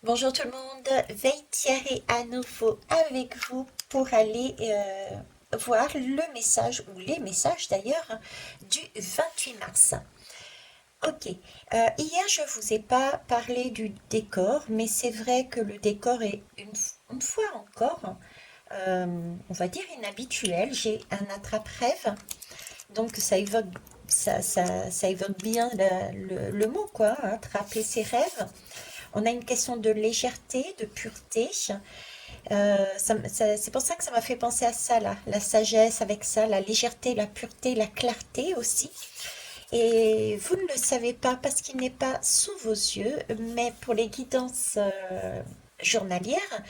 Bonjour tout le monde, Veille Thierry à nouveau avec vous pour aller voir le message, ou les messages d'ailleurs, du 28 mars. Ok, hier je vous ai pas parlé du décor, mais c'est vrai que le décor est une fois encore, on va dire inhabituel. J'ai un attrape-rêve, donc ça évoque bien le mot quoi, hein, attraper ses rêves. On a une question de légèreté, de pureté. C'est pour ça que ça m'a fait penser à ça, là. La sagesse avec ça, la légèreté, la pureté, la clarté aussi. Et vous ne le savez pas parce qu'il n'est pas sous vos yeux, mais pour les guidances journalières,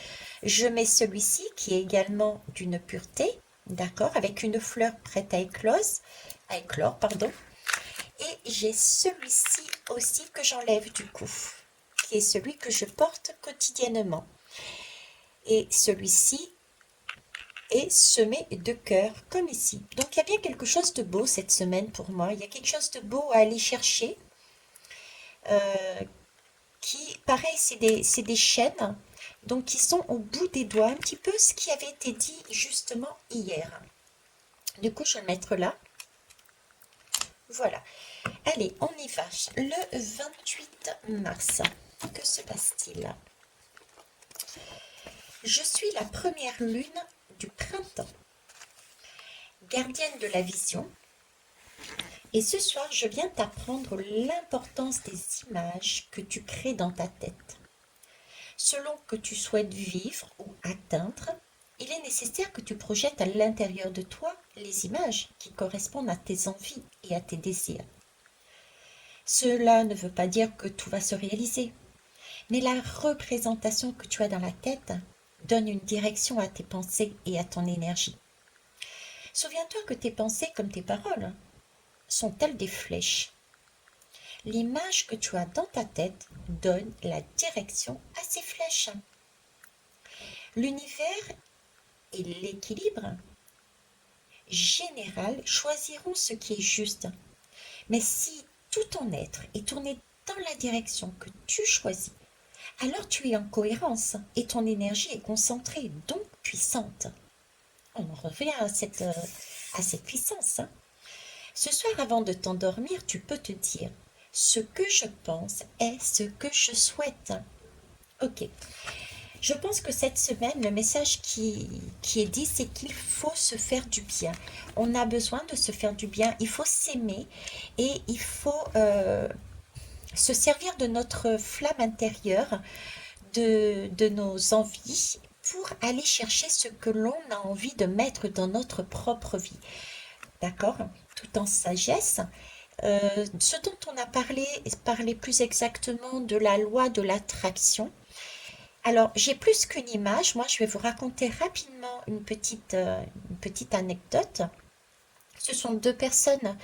je mets celui-ci qui est également d'une pureté, d'accord, avec une fleur prête à éclore, pardon. Et j'ai celui-ci aussi que j'enlève du coup, qui est celui que je porte quotidiennement. Et celui-ci est semé de cœur, comme ici. Donc il y a bien quelque chose de beau cette semaine pour moi. Il y a quelque chose de beau à aller chercher. euh, qui, pareil, c'est des chaînes, donc qui sont au bout des doigts, un petit peu ce qui avait été dit justement hier. Du coup, je vais le mettre là. Voilà. Allez, on y va. Le 28 mars. Que se passe-t-il? Je suis la première lune du printemps, gardienne de la vision, et ce soir je viens t'apprendre l'importance des images que tu crées dans ta tête. Selon que tu souhaites vivre ou atteindre, il est nécessaire que tu projettes à l'intérieur de toi les images qui correspondent à tes envies et à tes désirs. Cela ne veut pas dire que tout va se réaliser, mais la représentation que tu as dans la tête donne une direction à tes pensées et à ton énergie. Souviens-toi que tes pensées, comme tes paroles, sont-elles des flèches? L'image que tu as dans ta tête donne la direction à ces flèches. L'univers et l'équilibre général choisiront ce qui est juste. Mais si tout ton être est tourné dans la direction que tu choisis, alors tu es en cohérence et ton énergie est concentrée, donc puissante. On en revient à cette puissance. Hein. Ce soir, avant de t'endormir, tu peux te dire: ce que je pense est ce que je souhaite. Ok. Je pense que cette semaine, le message qui est dit, c'est qu'il faut se faire du bien. On a besoin de se faire du bien. Il faut s'aimer et il faut se servir de notre flamme intérieure, de nos envies pour aller chercher ce que l'on a envie de mettre dans notre propre vie. D'accord? Tout en sagesse. Ce dont on a parlé plus exactement de la loi de l'attraction. Alors, j'ai plus qu'une image. Moi, je vais vous raconter rapidement une petite anecdote. Ce sont deux personnes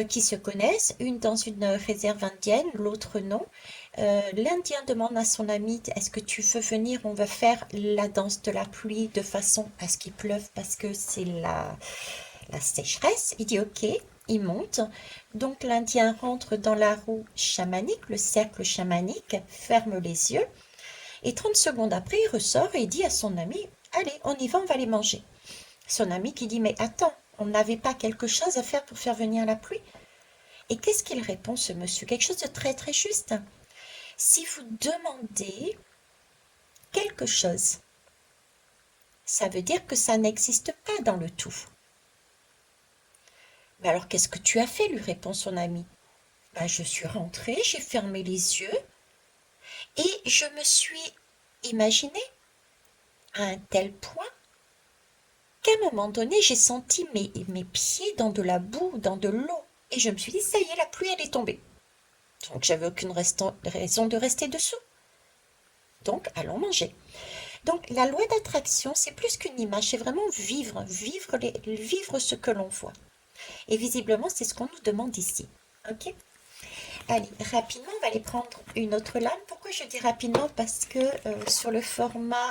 qui se connaissent, une dans une réserve indienne, l'autre non. L'Indien demande à son ami: est-ce que tu veux venir? On va faire la danse de la pluie de façon à ce qu'il pleuve parce que c'est la sécheresse. Il dit ok, il monte. Donc l'Indien rentre dans la roue chamanique, le cercle chamanique, ferme les yeux. Et 30 secondes après, il ressort et il dit à son ami: allez, on y va, on va les manger. Son ami qui dit: mais attends, on n'avait pas quelque chose à faire pour faire venir la pluie? Et qu'est-ce qu'il répond, ce monsieur? Quelque chose de très très juste. Si vous demandez quelque chose, ça veut dire que ça n'existe pas dans le tout. Mais alors qu'est-ce que tu as fait? Lui répond son ami. Ben, je suis rentrée, j'ai fermé les yeux et je me suis imaginé à un tel point qu'à un moment donné, j'ai senti mes pieds dans de la boue, dans de l'eau. Et je me suis dit: ça y est, la pluie, elle est tombée. Donc, j'avais aucune raison de rester dessous. Donc, allons manger. Donc, la loi d'attraction, c'est plus qu'une image, c'est vraiment vivre ce que l'on voit. Et visiblement, c'est ce qu'on nous demande ici. Ok? Allez, rapidement, on va aller prendre une autre lame. Pourquoi je dis rapidement? Parce que sur le format...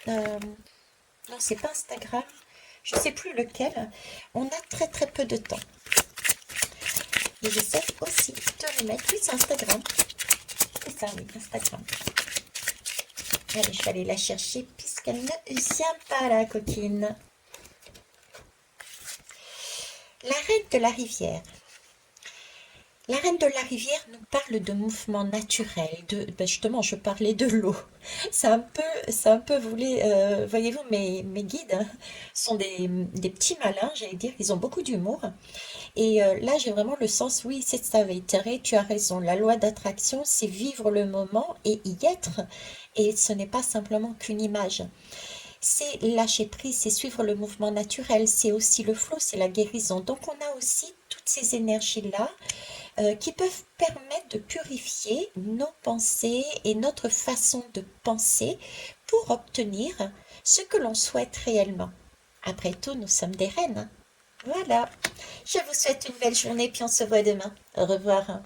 non, c'est pas Instagram. Je ne sais plus lequel. On a très très peu de temps. Et j'essaie aussi de les mettre. Oui, c'est Instagram. C'est ça, oui, Instagram. Allez, je vais aller la chercher puisqu'elle ne vient pas, la coquine. La reine de la rivière. La reine de la rivière nous parle de mouvements naturels, justement, je parlais de l'eau. Voyez-vous, mes guides sont des petits malins, j'allais dire, ils ont beaucoup d'humour. Et là, j'ai vraiment le sens, oui, c'est ça, Vétéré, tu as raison. La loi d'attraction, c'est vivre le moment et y être. Et ce n'est pas simplement qu'une image. C'est lâcher prise, c'est suivre le mouvement naturel, c'est aussi le flot, c'est la guérison. Donc on a aussi toutes ces énergies-là qui peuvent permettre de purifier nos pensées et notre façon de penser pour obtenir ce que l'on souhaite réellement. Après tout, nous sommes des reines. Voilà. Je vous souhaite une belle journée, puis on se voit demain. Au revoir.